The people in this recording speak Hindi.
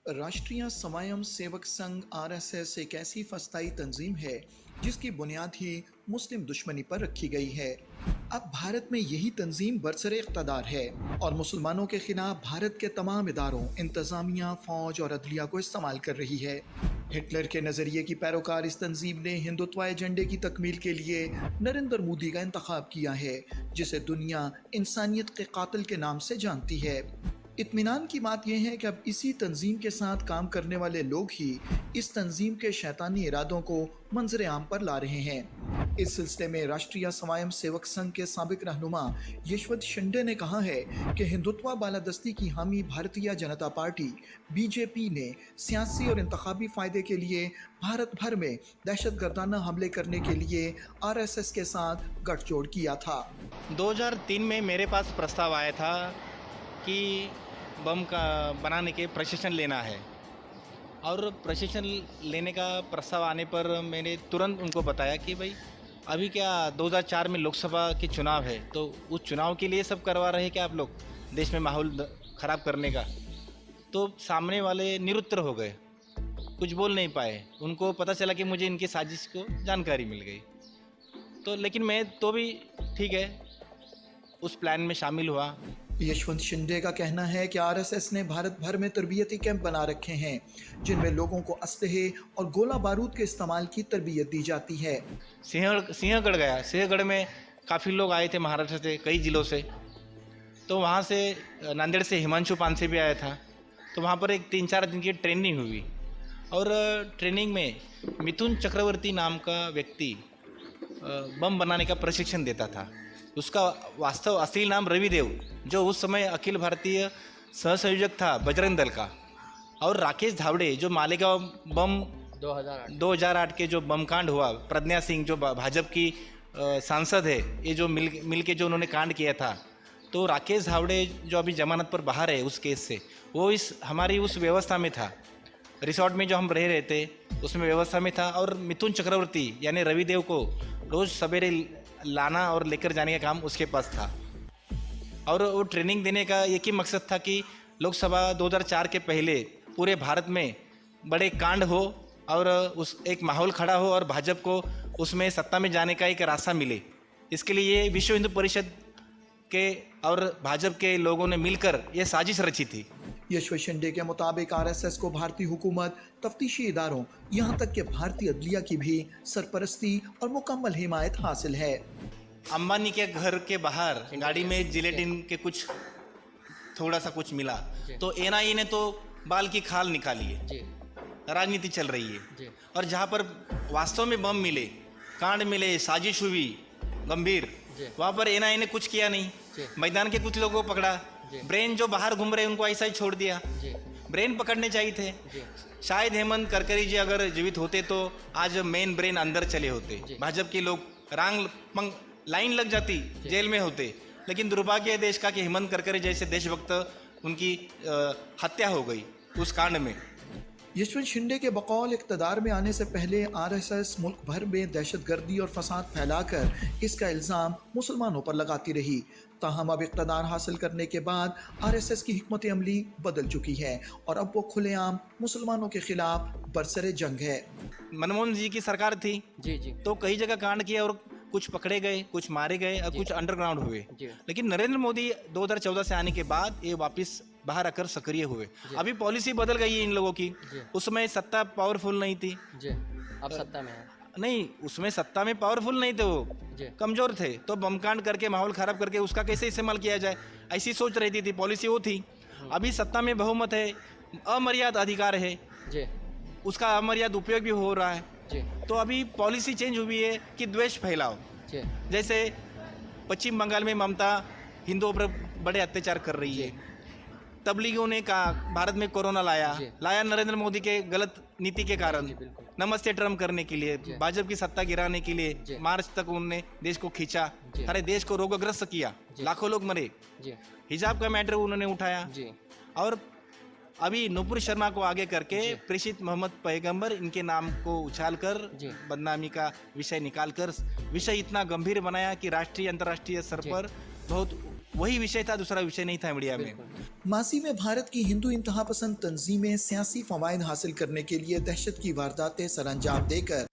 राष्ट्रीय स्वयं सेवक संघ आरएसएस एक ऐसी फस्ताई तंजीम है जिसकी बुनियाद ही मुस्लिम दुश्मनी पर रखी गई है। अब भारत में यही तंजीम बरसरे इक़्तिदार है और मुसलमानों के खिलाफ भारत के तमाम इदारों, इंतजामिया, फौज और अदलिया को इस्तेमाल कर रही है। हिटलर के नज़रिए की पैरोकार इस तंजीम ने हिंदुत्व एजेंडे की तकमील के लिए नरेंद्र मोदी का इंतखाब किया है, जिसे दुनिया इंसानियत के कातिल के नाम से जानती है। इत्मीनान की बात यह है कि अब इसी तंजीम के साथ काम करने वाले लोग ही इस तंजीम के शैतानी इरादों को मंजर आम पर ला रहे हैं। इस सिलसिले में राष्ट्रीय स्वयं सेवक संघ के साबिक रहनुमा यशवंत शिंदे ने कहा है कि हिंदुत्व बालादस्ती की हामी भारतीय जनता पार्टी बीजेपी ने सियासी और इंतखाबी फायदे के लिए भारत भर में दहशतगर्दाना हमले करने के लिए आरएसएस के साथ गठजोड़ किया था। 2003 में मेरे पास प्रस्ताव आया था कि बम का बनाने के प्रशिक्षण लेना है, और प्रशिक्षण लेने का प्रस्ताव आने पर मैंने तुरंत उनको बताया कि भाई अभी क्या 2004 में लोकसभा के चुनाव है, तो उस चुनाव के लिए सब करवा रहे हैं क्या आप लोग, देश में माहौल ख़राब करने का। तो सामने वाले निरुत्तर हो गए, कुछ बोल नहीं पाए। उनको पता चला कि मुझे इनकी साजिश को जानकारी मिल गई। तो लेकिन मैं तो भी ठीक है उस प्लान में शामिल हुआ। यशवंत शिंदे का कहना है कि आरएसएस ने भारत भर में तरबियती कैंप बना रखे हैं, जिनमें लोगों को असलहे और गोला बारूद के इस्तेमाल की तरबियत दी जाती है। सिंहगढ़ गया, सिंहगढ़ में काफ़ी लोग आए थे महाराष्ट्र से, कई ज़िलों से। तो वहाँ से नांदेड़ से हिमांशु पानसे भी आया था। तो वहाँ पर एक 3-4 दिन की ट्रेनिंग हुई, और ट्रेनिंग में मिथुन चक्रवर्ती नाम का व्यक्ति बम बनाने का प्रशिक्षण देता था। उसका वास्तव असली नाम रविदेव, जो उस समय अखिल भारतीय सहसंयोजक था बजरंग दल का, और राकेश धावड़े जो मालेगांव बम 2008 के जो बम कांड हुआ, प्रज्ञा सिंह जो भाजपा की सांसद है, ये जो मिल के जो उन्होंने कांड किया था। तो राकेश धावड़े जो अभी जमानत पर बाहर है उस केस से, वो इस हमारी उस व्यवस्था में था। रिसोर्ट में जो हम रह रहे थे उसमें व्यवस्था में था। और मिथुन चक्रवर्ती यानी रविदेव को रोज़ सवेरे लाना और लेकर जाने का काम उसके पास था। और वो ट्रेनिंग देने का एक ही मकसद था कि लोकसभा 2004 के पहले पूरे भारत में बड़े कांड हो और उस एक माहौल खड़ा हो और भाजपा को उसमें सत्ता में जाने का एक रास्ता मिले। इसके लिए ये विश्व हिंदू परिषद के और भाजपा के लोगों ने मिलकर ये साजिश रची थी। यशवंत शिंदे के मुताबिक आरएसएस को भारतीय हुकूमत, तफ्तीशी इदारों, यहाँ तक कि भारतीय अदलिया की भी सरपरस्ती और मुकम्मल हिमायत हासिल है। अंबानी के घर के बाहर गाड़ी में जिलेटिन के कुछ थोड़ा सा कुछ मिला, तो एनआईए ने तो बाल की खाल निकाली है, राजनीति चल रही है। और जहाँ पर वास्तव में बम मिले, कांड मिले, साजिश हुई गंभीर, वहाँ पर एनआईए ने कुछ किया नहीं। मैदान के कुछ लोगों को पकड़ा, ब्रेन जो बाहर घूम रहे उनको ऐसा ही छोड़ दिया। ब्रेन पकड़ने चाहिए थे। शायद हेमंत करकरी जी अगर जीवित होते तो आज मेन ब्रेन अंदर चले होते, भाजपा के लोग लाइन लग जाती, जेल में होते। लेकिन दुर्भाग्य है देश का कि हेमंत करकरे जैसे देशभक्त उनकी हत्या हो गई उस कांड में। यशवंत शिंदे के बकौल इक़्तिदार में आने से पहले आरएसएस मुल्क भर में दहशतगर्दी और फसाद फैलाकर इसका इल्ज़ाम मुसलमानों पर लगाती रही। ताहम अब इक़्तिदार हासिल करने के बाद आरएसएस की हिकमत अमली बदल चुकी है और अब वो खुलेआम मुसलमानों के खिलाफ बरसरे जंग है। मनमोहन जी की सरकार थी तो कई जगह कांड किया और कुछ पकड़े गए, कुछ मारे गए और कुछ अंडरग्राउंड हुए। लेकिन नरेंद्र मोदी 2014 से आने के बाद ये वापस बाहर आकर सक्रिय हुए। अभी पॉलिसी बदल गई है इन लोगों की। उस समय सत्ता पावरफुल नहीं थी, अब सत्ता में है। नहीं, उसमें सत्ता में पावरफुल नहीं थे, वो कमजोर थे। तो बम कांड करके माहौल खराब करके उसका कैसे इस्तेमाल किया जाए, ऐसी सोच रहती थी, पॉलिसी वो थी। अभी सत्ता में बहुमत है, अमर्याद अधिकार है, उसका अमर्याद उपयोग भी हो रहा है। तो अभी पॉलिसी चेंज हुई है कि द्वेष फैलाओ। जैसे पश्चिम बंगाल में ममता हिंदुओं पर बड़े अत्याचार कर रही है। तबलीगों ने कहा भारत में कोरोना लाया नरेंद्र मोदी के गलत नीति के कारण, नमस्ते ट्रम्प करने के लिए, भाजपा की सत्ता गिराने के लिए मार्च तक उन्होंने देश को खींचा, सारे देश को रोगग्रस्त किया, लाखों लोग मरे। हिजाब का मैटर उन्होंने उठाया। और अभी नुपुर शर्मा को आगे करके प्रेषित मोहम्मद पैगंबर इनके नाम को उछालकर बदनामी का विषय निकालकर विषय इतना गंभीर बनाया कि राष्ट्रीय अंतर्राष्ट्रीय स्तर पर बहुत वही विषय था, दूसरा विषय नहीं था मीडिया में। मासी में भारत की हिंदू इंतहा पसंद तंजीमें सियासी फवायद हासिल करने के लिए दहशत की वारदातें सरअंजाम देकर